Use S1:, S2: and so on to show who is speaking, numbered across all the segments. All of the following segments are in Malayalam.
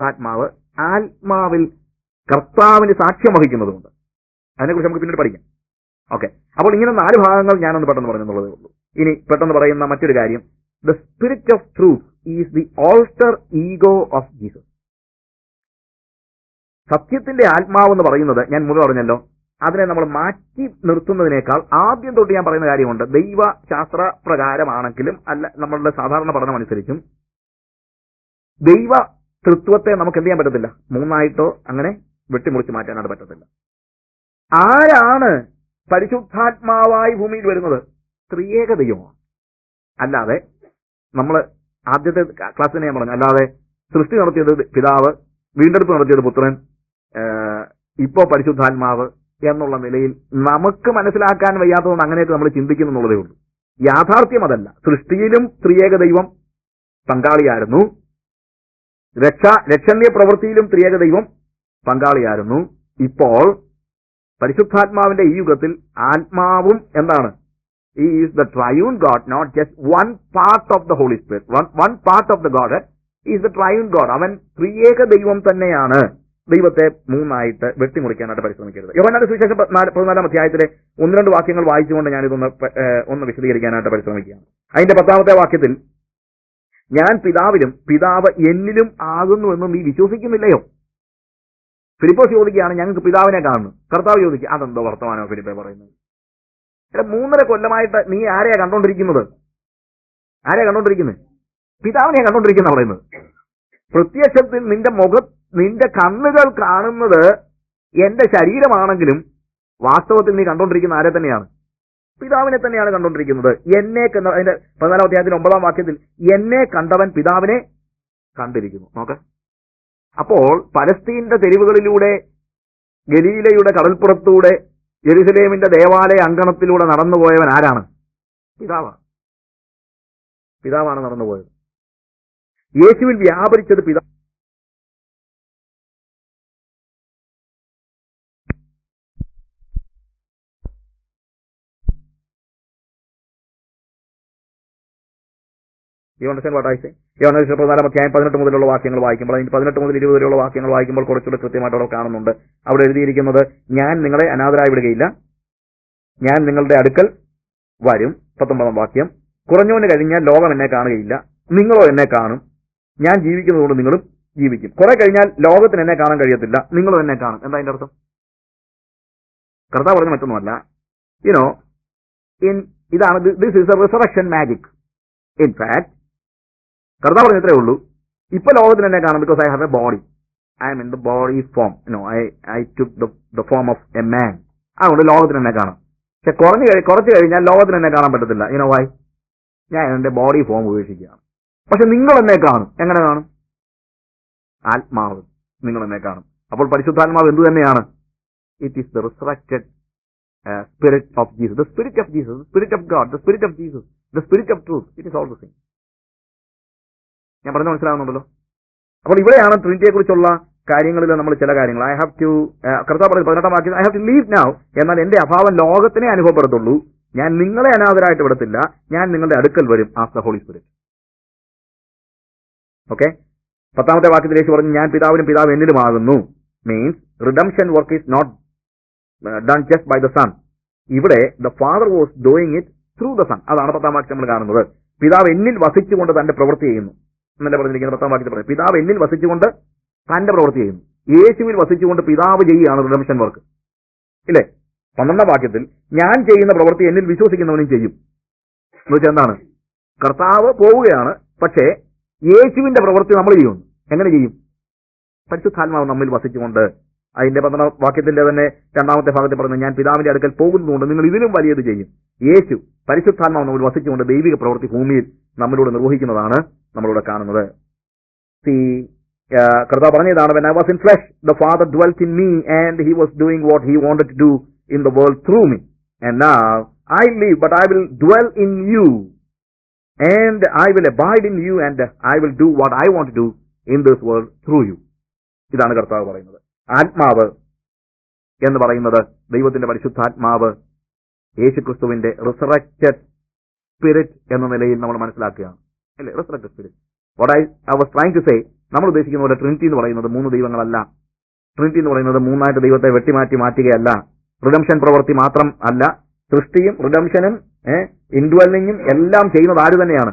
S1: ആത്മാവ് ആത്മാവിൽ കർത്താവിന് സാക്ഷ്യം വഹിക്കുന്നതുകൊണ്ട് അതിനെക്കുറിച്ച് നമുക്ക് പിന്നീട് പഠിക്കാം. ഓക്കെ, അപ്പോൾ ഇങ്ങനെ 4 ഭാഗങ്ങൾ ഞാനൊന്ന് പെട്ടെന്ന് പറഞ്ഞെന്നുള്ളതേ ഉള്ളൂ. ഇനി പെട്ടെന്ന് പറയുന്ന മറ്റൊരു കാര്യം, the spirit of truth is the alter ego of Jesus. സത്യത്തിന്റെ ആത്മാവെന്ന് പറയുന്നത് ഞാൻ മുതൽ പറഞ്ഞല്ലോ, അതിനെ നമ്മൾ മാറ്റി നിർത്തുന്നതിനേക്കാൾ ആദ്യം തൊട്ട് ഞാൻ പറയുന്ന കാര്യമുണ്ട്. ദൈവശാസ്ത്ര പ്രകാരമാണെങ്കിലും അല്ല, നമ്മളുടെ സാധാരണ പഠനം അനുസരിച്ചും ദൈവ തൃത്വത്തെ നമുക്ക് എന്ത് ചെയ്യാൻ പറ്റത്തില്ല, 3ആയിട്ടോ അങ്ങനെ വെട്ടിമുറിച്ച് മാറ്റാനായിട്ട് പറ്റത്തില്ല. ആരാണ് പരിശുദ്ധാത്മാവായി ഭൂമിയിൽ വരുന്നത്? ത്രിയേക ദൈവമാണ്. അല്ലാതെ നമ്മൾ ആദ്യത്തെ ക്ലാസ്സിനെ ഞാൻ പറഞ്ഞു, അല്ലാതെ സൃഷ്ടി നടത്തിയത് പിതാവ്, വീണ്ടെടുപ്പ് നടത്തിയത് പുത്രൻ, ഇപ്പോ പരിശുദ്ധാത്മാവ് എന്നുള്ള നിലയിൽ നമുക്ക് മനസ്സിലാക്കാൻ വയ്യാത്തതുകൊണ്ട് അങ്ങനെയൊക്കെ നമ്മൾ ചിന്തിക്കുന്നു എന്നുള്ളതേ ഉള്ളൂ. യാഥാർത്ഥ്യം അതല്ല. സൃഷ്ടിയിലും ത്രിയേക ദൈവം പങ്കാളിയായിരുന്നു, രക്ഷണീയ പ്രവൃത്തിയിലും ത്രിയേക ദൈവം പങ്കാളിയായിരുന്നു. ഇപ്പോൾ പരിശുദ്ധാത്മാവിന്റെ ഈ യുഗത്തിൽ ആത്മാവും എന്താണ്? He is the triune God, not just one part of the Holy Spirit, one part of the Godhead. He is the triune God. അവൻ ത്രിയേക ദൈവം തന്നെയാണ്. ദൈവത്തെ 3ആയിട്ട് വെട്ടിമുറിക്കാനായിട്ട് പരിശ്രമിക്കരുത്. യോഹന്നാന്റെ സുവിശേഷം 14-ാം അധ്യായത്തിലെ 1-2 വാക്യങ്ങൾ വായിച്ചുകൊണ്ട് ഞാനിതൊന്ന് വിശദീകരിക്കാനായിട്ട് പരിശ്രമിക്കുകയാണ്. അതിന്റെ 10-ാമത്തെ വാക്യത്തിൽ, ഞാൻ പിതാവിലും പിതാവ് എന്നിലും ആകുന്നുവെന്ന് നീ വിശ്വസിക്കുന്നില്ലയോ? ഫിലിപ്പോസ് ചോദിക്കുകയാണ്, ഞങ്ങൾക്ക് പിതാവിനെ കാണുന്നു. കർത്താവ് ചോദിക്കുക, അതെന്തോ വർത്തമാനോ ഫിലിപ്പേ പറയുന്നത്? 3.5 കൊല്ലമായിട്ട് നീ ആരെയാ കണ്ടോണ്ടിരിക്കുന്നത്? പിതാവിനെയാ കണ്ടോണ്ടിരിക്കുന്ന പറയുന്നത്. പ്രത്യക്ഷത്തിൽ നിന്റെ കണ്ണുകൾ കാണുന്നത് എന്റെ ശരീരമാണെങ്കിലും വാസ്തവത്തിൽ നീ കണ്ടോണ്ടിരിക്കുന്ന ആരെ തന്നെയാണ്? പിതാവിനെ തന്നെയാണ് കണ്ടോണ്ടിരിക്കുന്നത്. അതിന്റെ 14-ാം അധ്യായത്തിൽ 9-ാം വാക്യത്തിൽ, എന്നെ കണ്ടവൻ പിതാവിനെ കണ്ടിരിക്കുന്നു. നോക്ക്, അപ്പോൾ പലസ്തീന്റെ തെരുവുകളിലൂടെ, ഗലീലയുടെ കടൽപ്പുറത്തൂടെ, യെരുശലേമിന്റെ ദേവാലയ അങ്കണത്തിലൂടെ നടന്നുപോയവൻ ആരാണ്? പിതാവാണ് നടന്നുപോയത്. യേശുവിൽ വ്യാപരിച്ചത് പിതാവ്. You understand what I say? യോഹന്നാൻ 14-ാം അധ്യായം 18 മുതലുള്ള വാക്യങ്ങൾ വായിക്കുമ്പോൾ, അതിന് 18 മുതൽ 20 വരെയുള്ള വാക്യങ്ങൾ വായിക്കുമ്പോൾ കുറച്ചുകൂടെ കൃത്യമായിട്ട് അവിടെ കാണുന്നുണ്ട്. അവിടെ എഴുതിയിരിക്കുന്നത്, ഞാൻ നിങ്ങളെ അനാഥരായി വിടുകയില്ല, ഞാൻ നിങ്ങളുടെ അടുക്കൽ വരും. 19-ാം വാക്യം, കുറഞ്ഞവന് കഴിഞ്ഞാൽ ലോകം എന്നെ കാണുകയില്ല, നിങ്ങളോ എന്നെ കാണും. ഞാൻ ജീവിക്കുന്നതുകൊണ്ട് നിങ്ങളും ജീവിക്കും. കുറെ കഴിഞ്ഞാൽ ലോകത്തിന് എന്നെ കാണാൻ കഴിയത്തില്ല, നിങ്ങളും എന്നെ കാണും. എന്താ അതിന്റെ അർത്ഥം? കർത്താവ് പറഞ്ഞ മറ്റൊന്നുമല്ല. ഇതാണ് this is A resurrection magic. In fact കർത്താവ് പറഞ്ഞ ഇത്രേ ഉള്ളൂ, ഇപ്പൊ ലോകത്തിന് എന്നെ കാണും, because I have a body, I M in the body form, I took the form of a man. അതുകൊണ്ട് ലോകത്തിന് എന്നെ കാണാം. പക്ഷെ കുറച്ച് കഴിഞ്ഞാൽ ലോകത്തിന് എന്നെ കാണാൻ പറ്റത്തില്ല. വൈ? ഞാൻ എന്റെ ബോഡി ഫോം ഉപേക്ഷിക്കുകയാണ്. പക്ഷെ നിങ്ങൾ എന്നെ കാണും. എങ്ങനെ കാണും? ആത്മാവ് നിങ്ങൾ എന്നെ കാണും. അപ്പോൾ പരിശുദ്ധാത്മാവ് എന്തു തന്നെയാണ്? It is the resurrected spirit of Jesus, the spirit of Jesus, the spirit of God, the spirit of Jesus, the spirit of truth. It is all the same. ഞാൻ പറഞ്ഞു മനസ്സിലാവുന്നുണ്ടല്ലോ? അപ്പോൾ ഇവിടെയാണ് ട്രിനിറ്റിയെ കുറിച്ചുള്ള കാര്യങ്ങളിൽ നമ്മൾ ചില കാര്യങ്ങൾ കർത്താവ് പറഞ്ഞു 18-ാം വാക്യം, I have to leave now, എന്നാൽ എന്റെ അഭാവം ലോകത്തിനെ അനുഭവപ്പെടത്തുള്ളൂ, ഞാൻ നിങ്ങളെ അനാഥരായിട്ട് വിടത്തില്ല, ഞാൻ നിങ്ങളുടെ അടുക്കൽ വരും as the holy spirit. Okay, 10-ാമത്തെ വാക്യത്തിൽ യേശു പറഞ്ഞു, ഞാൻ പിതാവിനും പിതാവ് എന്നിലുമാകുന്നു. Means redemption work is not done just by the son. ഇവിടെ the father was doing it through the son. അതാണ് 10-ാം വാക്യം നമ്മൾ കാണുന്നത്. പിതാവ് എന്നിൽ വസിച്ചുകൊണ്ട് തന്റെ പ്രവൃത്തി ചെയ്യുന്നു എന്നല്ല പറഞ്ഞിരിക്കുന്നത്. 10-ാം വാക്യത്തിൽ പറഞ്ഞു, പിതാവ് എന്നിൽ വസിച്ചുകൊണ്ട് തന്റെ പ്രവൃത്തി ചെയ്യുന്നു. യേശുവിൽ വസിച്ചുകൊണ്ട് പിതാവ് ചെയ്യുകയാണ് റിഡംഷൻ വർക്ക്, ഇല്ലേ? 12-ാം വാക്യത്തിൽ, ഞാൻ ചെയ്യുന്ന പ്രവൃത്തി എന്നിൽ വിശ്വസിക്കുന്നവനും ചെയ്യും എന്ന് വെച്ചാൽ എന്താണ്? കർത്താവ് പോവുകയാണ്, പക്ഷേ യേശുവിന്റെ പ്രവൃത്തി നമ്മൾ ചെയ്യുന്നു. എങ്ങനെ ചെയ്യും? പരിശുദ്ധാത്മാവ് നമ്മിൽ വസിച്ചുകൊണ്ട്. അതിന്റെ 12-ാം വാക്യത്തിന്റെ തന്നെ 2-ാമത്തെ ഭാഗത്തിൽ പറഞ്ഞു, ഞാൻ പിതാവിന്റെ അടുക്കൽ പോകുന്നതുകൊണ്ട് നിങ്ങൾ ഇതിലും വലിയത് ചെയ്യും. യേശു പരിശുദ്ധാത്മാവ് നമ്മിൽ വസിച്ചുകൊണ്ട് ദൈവിക പ്രവൃത്തി ഭൂമിയിൽ നമ്മളിലൂടെ നിർവഹിക്കുന്നതാണ് നമ്മളിവിടെ കാണുന്നത്. കർത്താവ് പറഞ്ഞതാണ്, when I was in flesh, the Father dwelt in me and he was doing what he wanted to do in the world through me. And now I live, but I will dwell in you and I will abide in you and I will do what I want to do in this world through you. ഇതാണ് കർത്താവ് പറയുന്നത്. ആത്മാവ് എന്ന് പറയുന്നത് ദൈവത്തിന്റെ പരിശുദ്ധാത്മാവ് യേശുക്രിസ്തുവിന്റെ റിസറക്റ്റഡ് സ്പിരിറ്റ് എന്ന നിലയിൽ നമ്മൾ മനസ്സിലാക്കുകയാണ്, അല്ലേ? Resurrected spirit. What I was trying to say, നമ്മൾ ഉദ്ദേശിക്കുന്ന പോലെ ട്രിനിറ്റി എന്ന് പറയുന്നത് 3 ദൈവങ്ങളല്ല. ട്രിനിറ്റി എന്ന് പറയുന്നത് 3ആയിട്ട് ദൈവത്തെ മാറ്റുകയല്ല. റിഡംഷൻ പ്രവൃത്തി മാത്രം അല്ല, സൃഷ്ടിയും റിഡംഷനും ഇൻഡ്വെല്ലിങ്ങും എല്ലാം ചെയ്യുന്നത് ആര് തന്നെയാണ്?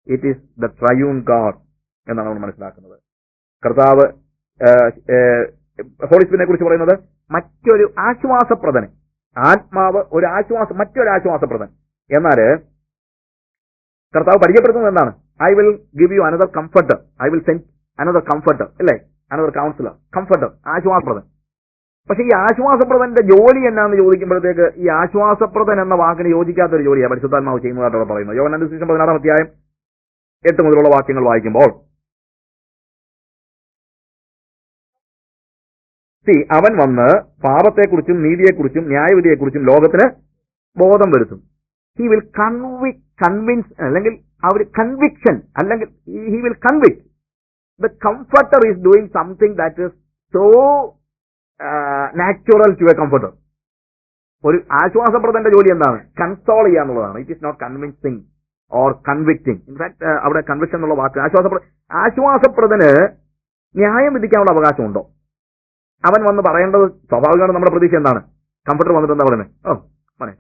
S1: It is the triune God എന്നാണ് നമ്മൾ മനസ്സിലാക്കുന്നത്. കർത്താവ് ഹോളി സ്പിരിറ്റിനെ കുറിച്ച് പറയുന്നത് മറ്റൊരു ആശ്വാസപ്രദന്, ആത്മാവ് മറ്റൊരു ആശ്വാസപ്രദൻ. എന്നാൽ കർത്താവ് പരിചയപ്പെടുത്തുന്നത് എന്താണ്? I will give you another comforter, I will send another comforter, അല്ലേ? അനദർ കൗൺസിലർ, കംഫർട്ടർ, ആശ്വാസപ്രദൻ. പക്ഷെ ഈ ആശ്വാസപ്രദന്റെ ജോലി എന്നാന്ന് ചോദിക്കുമ്പോഴത്തേക്ക് ഈ ആശ്വാസപ്രദൻ എന്ന വാക്കിന് യോജിക്കാത്തൊരു ജോലിയാണ് പരിശുദ്ധാത്മാവ് ചെയ്യുന്നതായിട്ടാണ് പറയുന്നത്. യോഹന്നാന്റെ സുവിശേഷം 16-ാം അധ്യായം 8 മുതലുള്ള വാക്യങ്ങൾ വായിക്കുമ്പോൾ അവൻ വന്ന് പാപത്തെക്കുറിച്ചും നീതിയെക്കുറിച്ചും ന്യായവിധിയെക്കുറിച്ചും ലോകത്തിന് ബോധം വരുത്തും. ഹി വിൽ കൺവിൻസ്, അല്ലെങ്കിൽ കൺവിക്ഷൻ, അല്ലെങ്കിൽ he will convict. The comforter is doing something that is so natural to a comforter. ഒരു ആശ്വാസപ്രദന്റെ ജോലി എന്താണ്? കൺസോൾ ചെയ്യുക എന്നുള്ളതാണ്. It is not convincing or convicting. In fact അവിടെ കൺവിക്ഷൻ എന്നുള്ള വാക്ക് ആശ്വാസപ്രദന് ന്യായം വിധിക്കാനുള്ള അവകാശമുണ്ടോ? അവൻ വന്ന് പറയേണ്ടത് സ്വാഭാവികമാണ്. നമ്മുടെ പ്രതീക്ഷ എന്താണ്? കംഫർട്ടർ വന്നിട്ട് എന്താ പറയുന്നത്?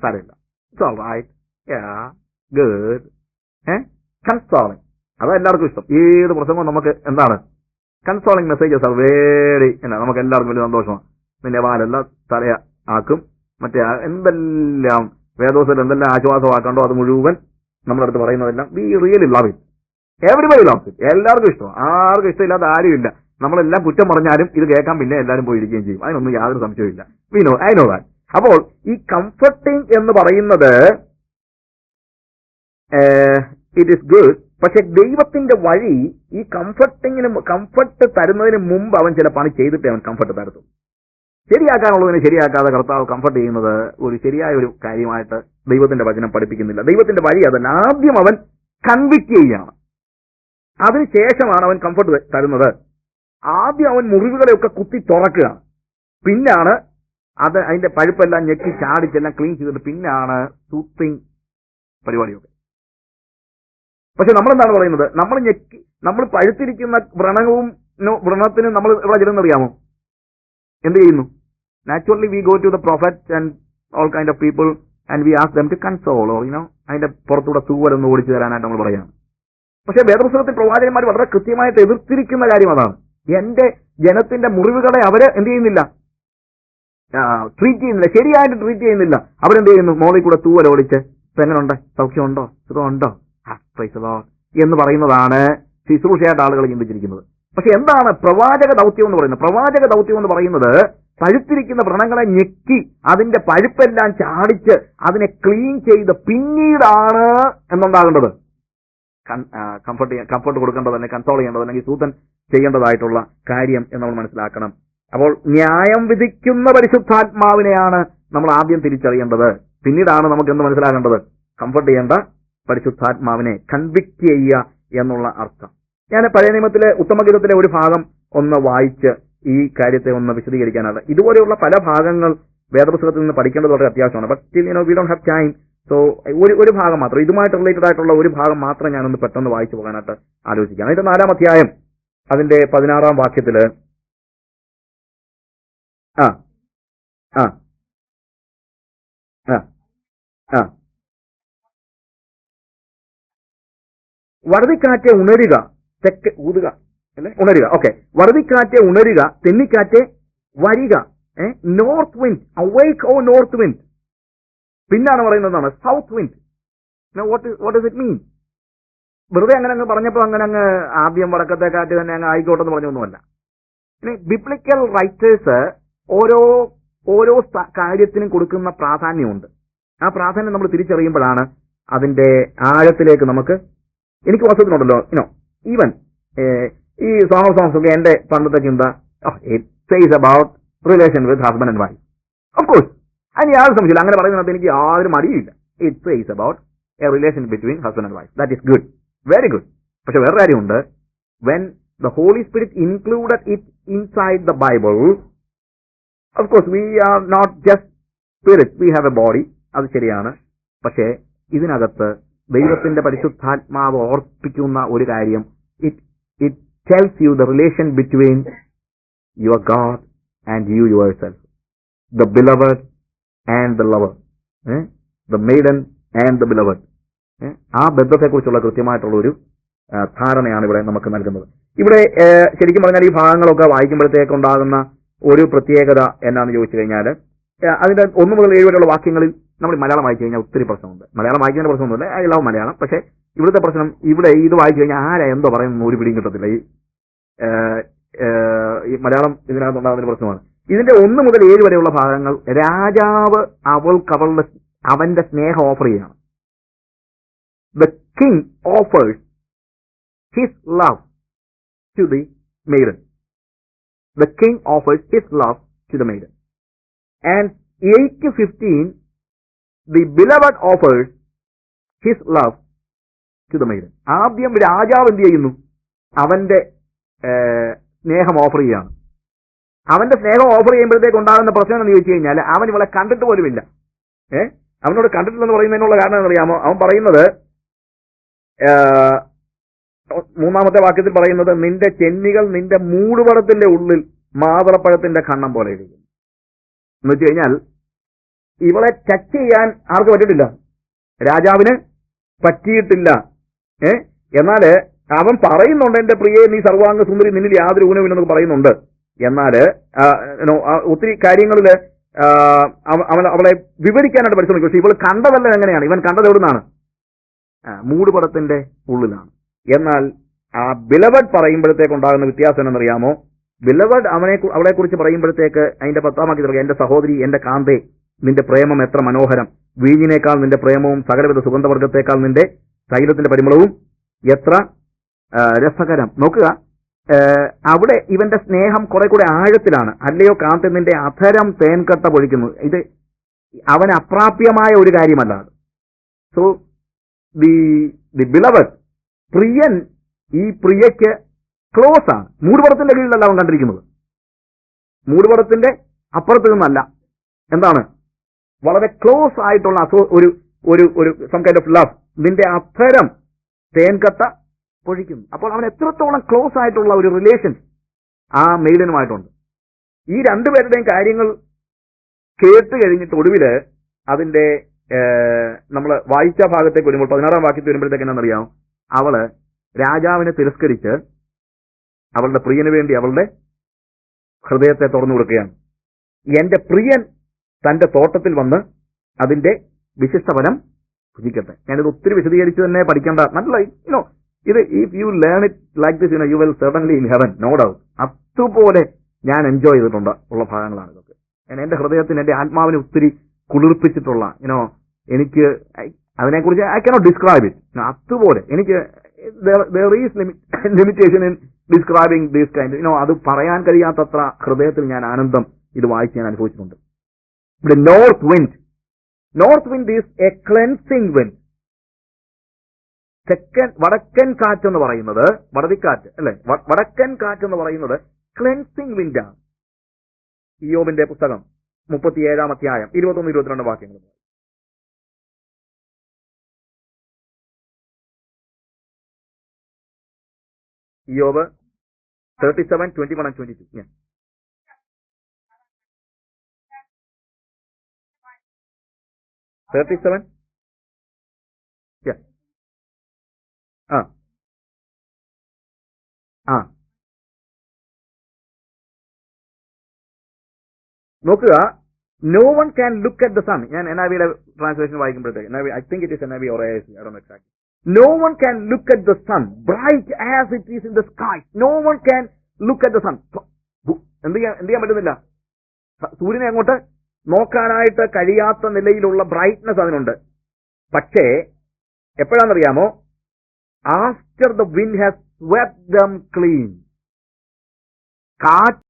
S1: സാരമില്ല, it's all right, good, consoling. അതാ എല്ലാവർക്കും ഇഷ്ടം. ഏത് പ്രസംഗവും നമുക്ക് എന്താണ്? കൺസോളിങ് മെസ്സേജസ് ആർ വെരി, നമുക്ക് എല്ലാവർക്കും വലിയ സന്തോഷമാണ്. നിന്റെ വാലെല്ലാം തലയ ആക്കും, മറ്റേ എന്തെല്ലാം വേദോസത്തിൽ എന്തെല്ലാം ആശ്വാസമാക്കണ്ടോ അത് മുഴുവൻ നമ്മുടെ അടുത്ത് പറയുന്നതെല്ലാം V really love it. Everybody loves it. എല്ലാവർക്കും ഇഷ്ടം. ആർക്കും ഇഷ്ടമില്ലാത്ത ആരുമില്ല. നമ്മളെല്ലാം കുറ്റം പറഞ്ഞാലും ഇത് കേൾക്കാൻ പിന്നെ എല്ലാവരും പോയിരിക്കുകയും ചെയ്യും. അതിനൊന്നും യാതൊരു സംശയമില്ല. I know that. അപ്പോൾ ഈ കംഫർട്ടിങ് എന്ന് പറയുന്നത് ഇറ്റ് ഈസ് ഗുഡ്. പക്ഷെ ദൈവത്തിന്റെ വഴി ഈ കംഫർട്ട് തരുന്നതിന് മുമ്പ് അവൻ ചില പണി ചെയ്തിട്ടേ അവൻ കംഫർട്ട് തരത്തും. ശരിയാക്കാനുള്ളതിനെ ശരിയാക്കാതെ കർത്താവ് കംഫർട്ട് ചെയ്യുന്നത് ഒരു ശരിയായ ഒരു കാര്യമായിട്ട് ദൈവത്തിന്റെ വചനം പഠിപ്പിക്കുന്നില്ല. ദൈവത്തിന്റെ വഴി അതല്ല. ആദ്യം അവൻ കൺവിക്ട് ചെയ്യുകയാണ്, അതിനുശേഷമാണ് അവൻ കംഫർട്ട് തരുന്നത്. ആദ്യം അവൻ മുറിവുകളെയൊക്കെ കുത്തി തുറക്കുകയാണ്, പിന്നാണ് അതിന്റെ പഴുപ്പെല്ലാം ഞെക്കി ചാടിച്ചെല്ലാം ക്ലീൻ ചെയ്തിട്ട് പിന്നാണ് സൂത്തിങ് പരിപാടിയൊക്കെ. പക്ഷെ നമ്മളെന്താണ് പറയുന്നത്? നമ്മൾ പഴുത്തിരിക്കുന്ന വ്രണത്തിനും നമ്മൾ എവിടെ ചെല്ലുന്നറിയാമോ? എന്ത് ചെയ്യുന്നു? Naturally we go to the prophet and all kind of people and we ask them to console, അതിന്റെ പുറത്തൂടെ തൂവലൊന്ന് ഓടിച്ചു തരാനായിട്ട് നമ്മൾ പറയാണ്. പക്ഷെ വേദപുസ്തകത്തിൽ പ്രവാചകന്മാർ വളരെ കൃത്യമായിട്ട് എതിർത്തിരിക്കുന്ന കാര്യം അതാണ്. എന്റെ ജനത്തിന്റെ മുറിവുകളെ അവര് എന്ത് ചെയ്യുന്നില്ല? ട്രീറ്റ് ചെയ്യുന്നില്ല, ശരിയായിട്ട് ട്രീറ്റ് ചെയ്യുന്നില്ല. അവരെന്ത് ചെയ്യുന്നു? മോളിൽ കൂടെ തൂവൽ ഓടിച്ച് എങ്ങനെയുണ്ട്, സൗഖ്യമുണ്ടോ, സുഖമുണ്ടോ, എന്ന് പറയുന്നതാണ് ശുശ്രൂഷയായിട്ട് ആളുകൾ ചിന്തിച്ചിരിക്കുന്നത്. പക്ഷെ എന്താണ് പ്രവാചക ദൗത്യം എന്ന് പറയുന്നത്? പ്രവാചക ദൗത്യം എന്ന് പറയുന്നത് പഴുത്തിരിക്കുന്ന വ്രണങ്ങളെ ഞെക്കി അതിന്റെ പഴുപ്പെല്ലാം ചാടിച്ച് അതിനെ ക്ലീൻ ചെയ്ത് പിന്നീടാണ് എന്നുണ്ടാകേണ്ടത് കംഫർട്ട് കൊടുക്കേണ്ടത്, അല്ലെങ്കിൽ കൺസോൾ ചെയ്യേണ്ടത്, അല്ലെങ്കിൽ സൂതൻ ചെയ്യേണ്ടതായിട്ടുള്ള കാര്യം എന്ന് നമ്മൾ മനസ്സിലാക്കണം. അപ്പോൾ ന്യായം വിധിക്കുന്ന പരിശുദ്ധാത്മാവിനെയാണ് നമ്മൾ ആദ്യം തിരിച്ചറിയേണ്ടത്. പിന്നീടാണ് നമുക്ക് എന്ത് മനസ്സിലാക്കേണ്ടത്? കംഫർട്ട് ചെയ്യേണ്ട പരിശുദ്ധാത്മാവിനെ കൺവിക്ട് ചെയ്യുക എന്നുള്ള അർത്ഥം. ഞാൻ പഴയ നിയമത്തിലെ ഉത്തമഗീതത്തിലെ ഒരു ഭാഗം ഒന്ന് വായിച്ച് ഈ കാര്യത്തെ ഒന്ന് വിശദീകരിക്കാനാണ്. ഇതുപോലെയുള്ള പല ഭാഗങ്ങൾ വേദപുസ്തകത്തിൽ നിന്ന് പഠിക്കേണ്ടത് വളരെ അത്യാവശ്യമാണ്. But still we don't have time. So ഒരു ഭാഗം മാത്രം, ഇതുമായിട്ട് റിലേറ്റഡ് ആയിട്ടുള്ള ഒരു ഭാഗം മാത്രം ഞാനൊന്ന് പെട്ടെന്ന് വായിച്ചു പോകാനായിട്ട് ആലോചിക്കാം. അതിന്റെ 4-ാം അധ്യായം അതിന്റെ 16-ാം വാക്യത്തില് വറുതിക്കാറ്റെ ഉണരുക, തെക്ക് ഊതുക, അല്ലെ? ഉണരുക. ഓക്കെ. വറുതിക്കാറ്റെ ഉണരുക, തെന്നിക്കാറ്റെ വരിക, നോർത്ത് വിൻഡ്, awake ഓ നോർത്ത് വിൻഡ്. പിന്നാണ് പറയുന്നതാണ് south wind. What does it mean? വെറുതെ അങ്ങനെ അങ്ങ് പറഞ്ഞപ്പോൾ അങ്ങനെ അങ്ങ് ആദ്യം വടക്കത്തെ കാറ്റ് തന്നെ അങ്ങ് ആയിക്കോട്ടെന്ന് പറഞ്ഞൊന്നുമല്ല. ബിബ്ലിക്കൽ റൈറ്റേഴ്സ് ഓരോ കാര്യത്തിനും കൊടുക്കുന്ന പ്രാധാന്യമുണ്ട്. ആ പ്രാധാന്യം നമ്മൾ തിരിച്ചറിയുമ്പോഴാണ് അതിന്റെ ആഴത്തിലേക്ക് നമുക്ക്, എനിക്ക് വസ്തുത്തിനുണ്ടല്ലോ ഈവൻ ഈ സോങ് ഓഫ് സോങ്സ് ഒക്കെ എന്റെ പണ്ടത്തെ ചിന്ത it says about relation with husband and wife. Of course അതിന് യാതൊരു സംശയമില്ല, അങ്ങനെ പറയുന്നതിനകത്ത് എനിക്ക് യാതൊരു മടിയില്ല. It says about a relation between husband and wife. That is good, very good. പക്ഷെ വേറെ കാര്യമുണ്ട്, when the holy Spirit included it inside the Bible, of course we are not just spirit, we have a body. അത് ശരിയാണ്. പക്ഷേ ഇതിനകത്ത് ദൈവത്തിന്റെ പരിശുദ്ധാത്മാവ് ഓർപ്പിക്കുന്ന ഒരു കാര്യം, it tells you the relation between your God and you yourself. The beloved and the lover. The maiden and the beloved. ആ ബന്ധത്തെക്കുറിച്ചുള്ള കൃത്യമായിട്ടുള്ള ഒരു ധാരണയാണ് ഇവിടെ നമുക്ക് നൽകുന്നത്. ഇവിടെ ശരിക്കും പറഞ്ഞാൽ ഈ ഭാഗങ്ങളൊക്കെ വായിക്കുമ്പോഴത്തേക്ക് ഉണ്ടാകുന്ന ഒരു പ്രത്യേകത എന്നാന്ന് ചോദിച്ചു കഴിഞ്ഞാൽ, അതിന്റെ 1 മുതൽ 7 വരെയുള്ള വാക്യങ്ങളിൽ നമ്മൾ മലയാളം വായിച്ചു കഴിഞ്ഞാൽ ഒത്തിരി പ്രശ്നമുണ്ട്. മലയാളം വായിക്കുന്നതിന്റെ പ്രശ്നമൊന്നുമില്ല, ഐ ലവ് മലയാളം. പക്ഷേ ഇവിടുത്തെ പ്രശ്നം, ഇവിടെ ഇത് വായിച്ചു കഴിഞ്ഞാൽ ആരാ എന്തോ പറയുന്ന ഒരു പിടിയും കിട്ടത്തില്ല. ഈ മലയാളം ഇതിനകത്തുണ്ടാകുന്ന പ്രശ്നമാണ്. ഇതിന്റെ 1 മുതൽ 7 വരെയുള്ള ഭാഗങ്ങൾ രാജാവ് അവന്റെ സ്നേഹം ഓഫർ ചെയ്യാണ്. The king offers his love to the maiden. The king offers his love to the maiden. And 8 to 15, the beloved offers his love to the maiden. ആദ്യം രാജാവ് എന്ത് ചെയ്യുന്നു? അവന്റെ സ്നേഹം ഓഫർ ചെയ്യാണ്. അവന്റെ സ്നേഹം ഓഫർ ചെയ്യുമ്പോഴത്തേക്ക് ഉണ്ടാകുന്ന പ്രശ്നം എന്ന് ചോദിച്ചു കഴിഞ്ഞാൽ, അവൻ ഇവളെ കണ്ടിട്ട് പോലുമില്ല. അവനോട് കണ്ടിട്ടില്ലെന്ന് പറയുന്നതിനുള്ള കാരണം എന്നറിയാമോ? അവൻ പറയുന്നത് 3-ാമത്തെ വാക്യത്തിൽ പറയുന്നത്, നിന്റെ ചെന്നികൾ നിന്റെ മൂടുപടത്തിന്റെ ഉള്ളിൽ മാതളപ്പഴത്തിന്റെ ഖണ്ഡം പോലെ ഇരിക്കും. എന്ന് വെച്ച് കഴിഞ്ഞാൽ ഇവളെ ടച്ച് ചെയ്യാൻ ആർക്ക് പറ്റിയിട്ടില്ല? രാജാവിന് പറ്റിയിട്ടില്ല. എന്നാല് അവൻ പറയുന്നുണ്ട്, എന്റെ പ്രിയെ നീ സർവാംഗ സുന്ദരി, നിന്നിൽ യാതൊരു ഊനമില്ലെന്നൊക്കെ പറയുന്നുണ്ട്. എന്നാല് ഒത്തിരി കാര്യങ്ങളില് അവളെ വിവരിക്കാനായിട്ട് പരിശ്രമിക്കും. പക്ഷെ ഇവൾ കണ്ടതല്ല. എങ്ങനെയാണ് ഇവൻ കണ്ടത്? എവിടുന്നാണ്? മൂടുപടത്തിന്റെ ഉള്ളിലാണ്. എന്നാൽ ആ ബിലവഡ് പറയുമ്പോഴത്തേക്ക് ഉണ്ടാകുന്ന വ്യത്യാസം എന്നറിയാമോ? ബിലവഡ് അവളെ കുറിച്ച് പറയുമ്പോഴത്തേക്ക് അതിന്റെ 10-ാം വാക്യത്തിൽ പറയാം, എന്റെ സഹോദരി, എന്റെ കാന്തേ, നിന്റെ പ്രേമം എത്ര മനോഹരം, വീഞ്ഞിനേക്കാൾ നിന്റെ പ്രേമവും സകലവിധ സുഗന്ധവർഗത്തേക്കാൾ നിന്റെ തൈലത്തിന്റെ പരിമളവും എത്ര രസകരം. നോക്കുക, അവിടെ ഇവന്റെ സ്നേഹം കുറെ കൂടെ ആഴത്തിലാണ്. അല്ലയോ കാന്തേ, നിന്റെ അധരം തേൻകട്ട പൊഴിക്കുന്നു. ഇത് അവന് അപ്രാപ്യമായ ഒരു കാര്യമല്ല. സോ ദി ബിലവഡ്, പ്രിയൻ, ഈ പ്രിയയ്ക്ക് ക്ലോസ് ആണ്. മൂടുപടത്തിന്റെ കീഴിലല്ല അവൻ കണ്ടിരിക്കുന്നത്, മൂടുപടത്തിന്റെ അപ്പുറത്ത് നിന്നല്ല. എന്താണ്? വളരെ ക്ലോസ് ആയിട്ടുള്ള ഒരു സം കൈൻഡ് ഓഫ് ലവ്. നിന്റെ അധരം തേൻകട്ട പൊഴിക്കുന്നു. അപ്പോൾ അവൻ എത്രത്തോളം ക്ലോസ് ആയിട്ടുള്ള ഒരു റിലേഷൻ ആ മെയ്ഡനുമായിട്ടുണ്ട്. ഈ രണ്ടുപേരുടെയും കാര്യങ്ങൾ കേട്ട് കഴിഞ്ഞിട്ട് ഒടുവില് അതിന്റെ നമ്മൾ വായിച്ച ഭാഗത്തേക്ക് വരുമ്പോൾ 16-ാം വാക്യത്തിൽ വരുമ്പോഴത്തേക്ക് എന്നറിയാം, അവള് രാജാവിനെ തിരസ്കരിച്ച് അവളുടെ പ്രിയന് വേണ്ടി അവളുടെ ഹൃദയത്തെ തുറന്നു കൊടുക്കുകയാണ്. എന്റെ പ്രിയൻ തന്റെ തോട്ടത്തിൽ വന്ന് അതിന്റെ വിശിഷ്ടഫലം ഭുജിക്കട്ടെ. ഞാനിത് ഒത്തിരി വിശദീകരിച്ച് തന്നെ പഠിക്കേണ്ട, നല്ല ഇത് if you learn it like this you will certainly in heaven, no doubt. അതുപോലെ ഞാൻ എൻജോയ് ചെയ്തിട്ടുണ്ട് ഉള്ള ഭാഗങ്ങളാണ് ഇതൊക്കെ. എന്റെ ഹൃദയത്തിന്, എന്റെ ആത്മാവിനെ ഒത്തിരി കുളിർപ്പിച്ചിട്ടുള്ള എനിക്ക് അതിനെക്കുറിച്ച് ഐ കനോട്ട് ഡിസ്ക്രൈബ് ഇറ്റ്. അതുപോലെ എനിക്ക് there is limitation in describing this kind. അത് പറയാൻ കഴിയാത്തത്ര ഹൃദയത്തിൽ ഞാൻ ആനന്ദം ഇത് വായിച്ച് ഞാൻ അനുഭവിച്ചിട്ടുണ്ട്. ഇവിടെ north wind is A cleansing wind. വടക്കൻ കാറ്റെന്ന് പറയുന്നത്, വടതിക്കാറ്റ് അല്ലെ, വടക്കൻ കാറ്റെന്ന് പറയുന്നത് ക്ലെൻസിംഗ് വിൻഡാണ്. ഇയ്യോബിന്റെ പുസ്തകം 37-ാം അധ്യായം 21-22 വാക്യങ്ങൾ. ഇയ്യോബ് 37, 21 and 22. Yeah. Yeah. നോക്കുക, no one can look at the sun. ഞാൻ NIV ട്രാൻസ്ലേഷൻ വായിക്കുമ്പോഴത്തേക്ക്, I think it is NIV or AIC, I don't know exactly. No one can look at the sun bright as it is in the sky. No one can look at the sun. എന്ത് ചെയ്യാൻ പറ്റുന്നില്ല? സൂര്യനെ അങ്ങോട്ട് നോക്കാനായിട്ട് കഴിയാത്ത നിലയിലുള്ള ബ്രൈറ്റ്നസ് അതിനുണ്ട്. പക്ഷേ എപ്പോഴാണെന്നറിയാമോ? After the wind has swept them clean. കാറ്റ്